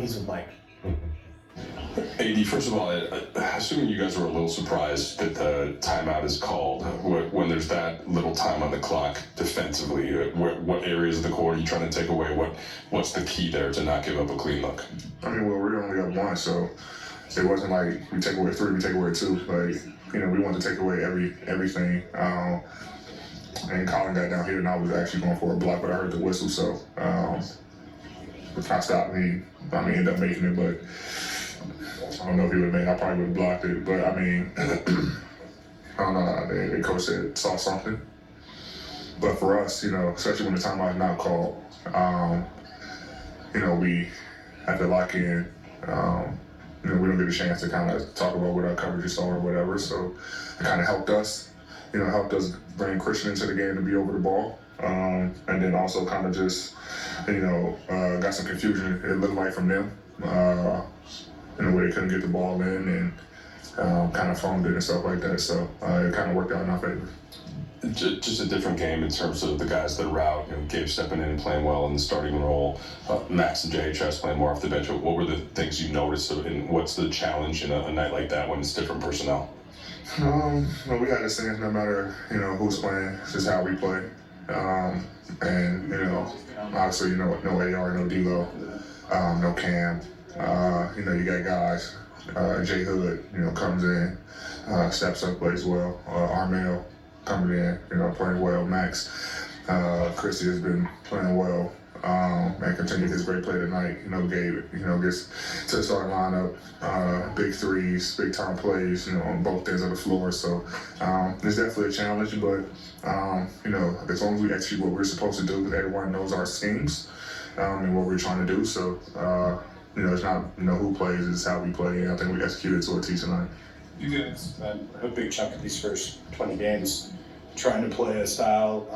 he's with Mike. AD, first of all, assuming you guys were a little surprised that the timeout is called, when there's that little time on the clock defensively, what areas of the court are you trying to take away? What's the key there to not give up a clean look? I mean, well, we only got one, so it wasn't like we take away 3, we take away 2. Like, we wanted to take away everything. And Colin got down here, and I was actually going for a block, but I heard the whistle, so if I stopped me, ended up making it, but I don't know if he would have made it. I probably would have blocked it, but I mean, I don't know. The coach saw something. But for us, especially when the timeout is not called, we have to lock in. We don't get a chance to kind of talk about what our coverages are or whatever. So it kind of helped us. Helped us bring Christian into the game to be over the ball. And then also kind of just, got some confusion, it looked like, from them. Where they couldn't get the ball in and kind of foamed it and stuff like that. So it kind of worked out in our favor. Just a different game in terms of the guys that are out. Gabe stepping in and playing well in the starting role. Max and JHS playing more off the bench. What were the things you noticed, and what's the challenge in a night like that when it's different personnel? We had the same, no matter who's playing, it's just how we play. And obviously no AR, no D'Lo, no Cam. You got guys. Jay Hood, comes in, steps up, plays well. Armel coming in, playing well. Max, Christie has been playing well. And continued his great play tonight. Gabe, gets to the starting lineup, big threes, big time plays, on both ends of the floor. So it's definitely a challenge, but as long as we execute what we're supposed to do, because everyone knows our schemes and what we're trying to do. So it's not who plays, it's how we play, and I think we executed to a T tonight. You guys spent a big chunk of these first 20 games trying to play a style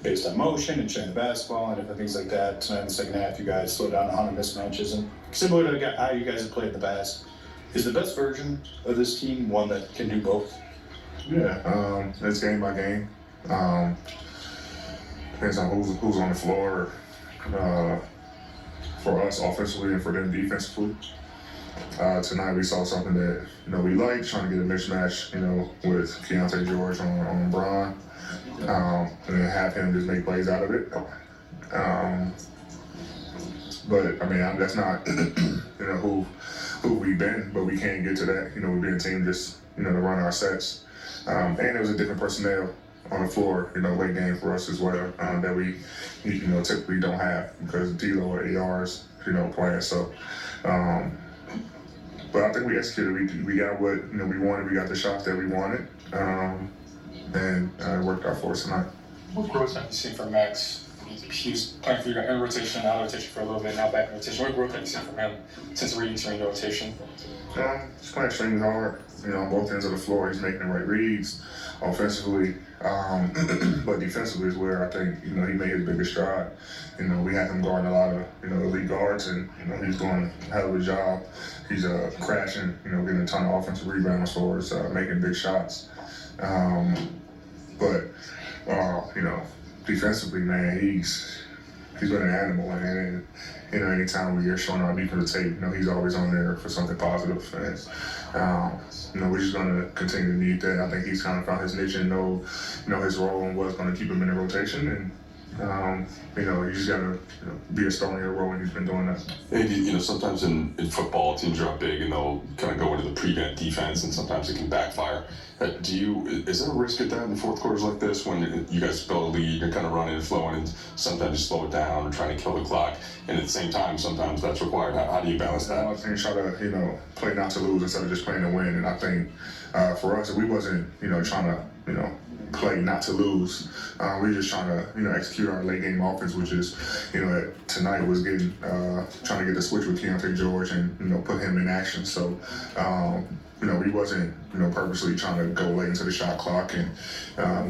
based on motion and sharing the basketball and different things like that. Tonight in the second half, you guys slowed down 100 mismatches, and similar to how you guys have played in the past. Is the best version of this team one that can do both? Yeah, it's game by game. Depends on who's on the floor. For us offensively and for them defensively. Tonight we saw something that we liked, trying to get a mismatch, with Keontae George on Bron, and then have him just make plays out of it. But I mean, that's not who we've been, but we can't get to that. We've been a team just to run our sets, and it was a different personnel on the floor, late game for us as well, that we typically don't have because D'Lo or ARs playing. So. But I think we executed. We got what we wanted. We got the shots that we wanted, and it worked out for us tonight. What growth have you seen from Max? He was playing for you in rotation, out of rotation for a little bit, now back in rotation. What growth have you seen from him since re-entering the rotation? He's playing extremely hard. On both ends of the floor, he's making the right reads offensively, but defensively is where I think he made his biggest stride. We had him guarding a lot of elite guards, and he's doing a hell of a job. He's crashing, getting a ton of offensive rebounds for us, making big shots. But defensively, man, he's been an animal, man. And anytime we're showing our defensive tape, he's always on there for something positive. And we're just gonna continue to need that. I think he's kind of found his niche and know his role and what's gonna keep him in the rotation. And you just gotta be a star in your role, and he's been doing that. And sometimes in football, teams are up big and they'll kind of go into the prevent defense, and sometimes it can backfire. Is there a risk at that in fourth quarters like this when you guys build a lead, you're kind of running and flowing, and sometimes you slow it down or trying to kill the clock, and at the same time, sometimes that's required. How do you balance that? I think try to play not to lose instead of just playing to win. And I think for us, we wasn't trying to play not to lose. We were just trying to execute our late game offense, which is tonight was getting trying to get the switch with Keontae George and put him in action. So we wasn't purposely trying to go late into the shot clock and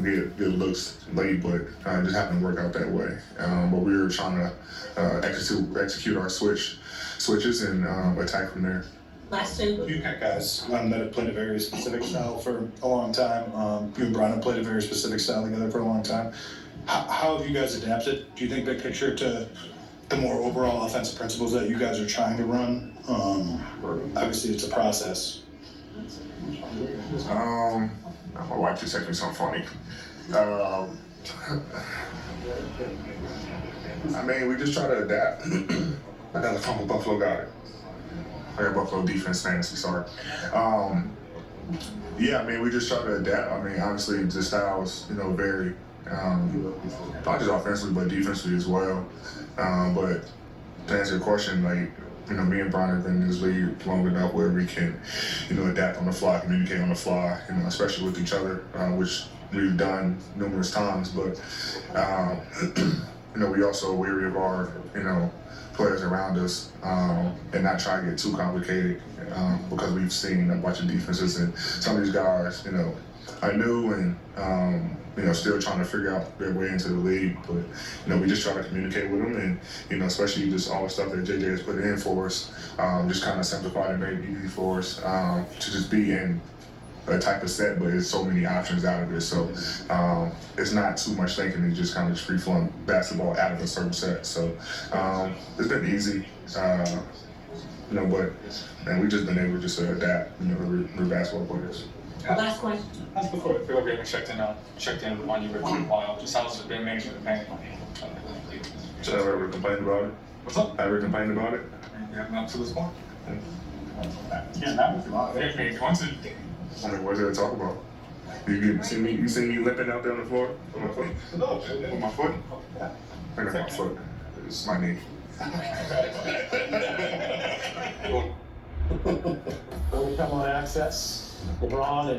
get looks late, but it just happened to work out that way. But we were trying to execute our switches and attack from there. Last two. You guys that have played a very specific style for a long time. You and Brian have played a very specific style together for a long time. How have you guys adapted, do you think, big picture, to the more overall offensive principles that you guys are trying to run. Obviously, it's a process. My wife just texted me something funny. I mean, we just try to adapt. I got a fumble, Buffalo got it. I got Buffalo defense fantasy, sorry. Yeah, I mean, we just try to adapt. I mean, obviously, the styles, vary. Not just offensively, but defensively as well. But to answer your question, me and Brian have been in this league long enough where we can, adapt on the fly, communicate on the fly, especially with each other, which we've done numerous times. But, we also weary of our, players around us and not try to get too complicated because we've seen a bunch of defenses and some of these guys, are new and, still trying to figure out their way into the league. But, we just try to communicate with them and, especially just all the stuff that JJ has put in for us, just kind of simplified and made it easy for us to just be in a type of set, but there's so many options out of it. So it's not too much thinking. It's just kind of free flowing basketball out of a certain set. So it's been easy, but we just been able to just adapt, we're basketball players. Last question. Before we haven't checked in on you for a while, just how's it been managing the pain? Should I ever complain about it? What's up? Ever complained about it? Yeah, up to this point. Yeah, now it's once it. I mean, what's there to talk about? You see me limping out there on the floor with my foot? With my foot? I got my foot. It's my knee. When we come on Access, LeBron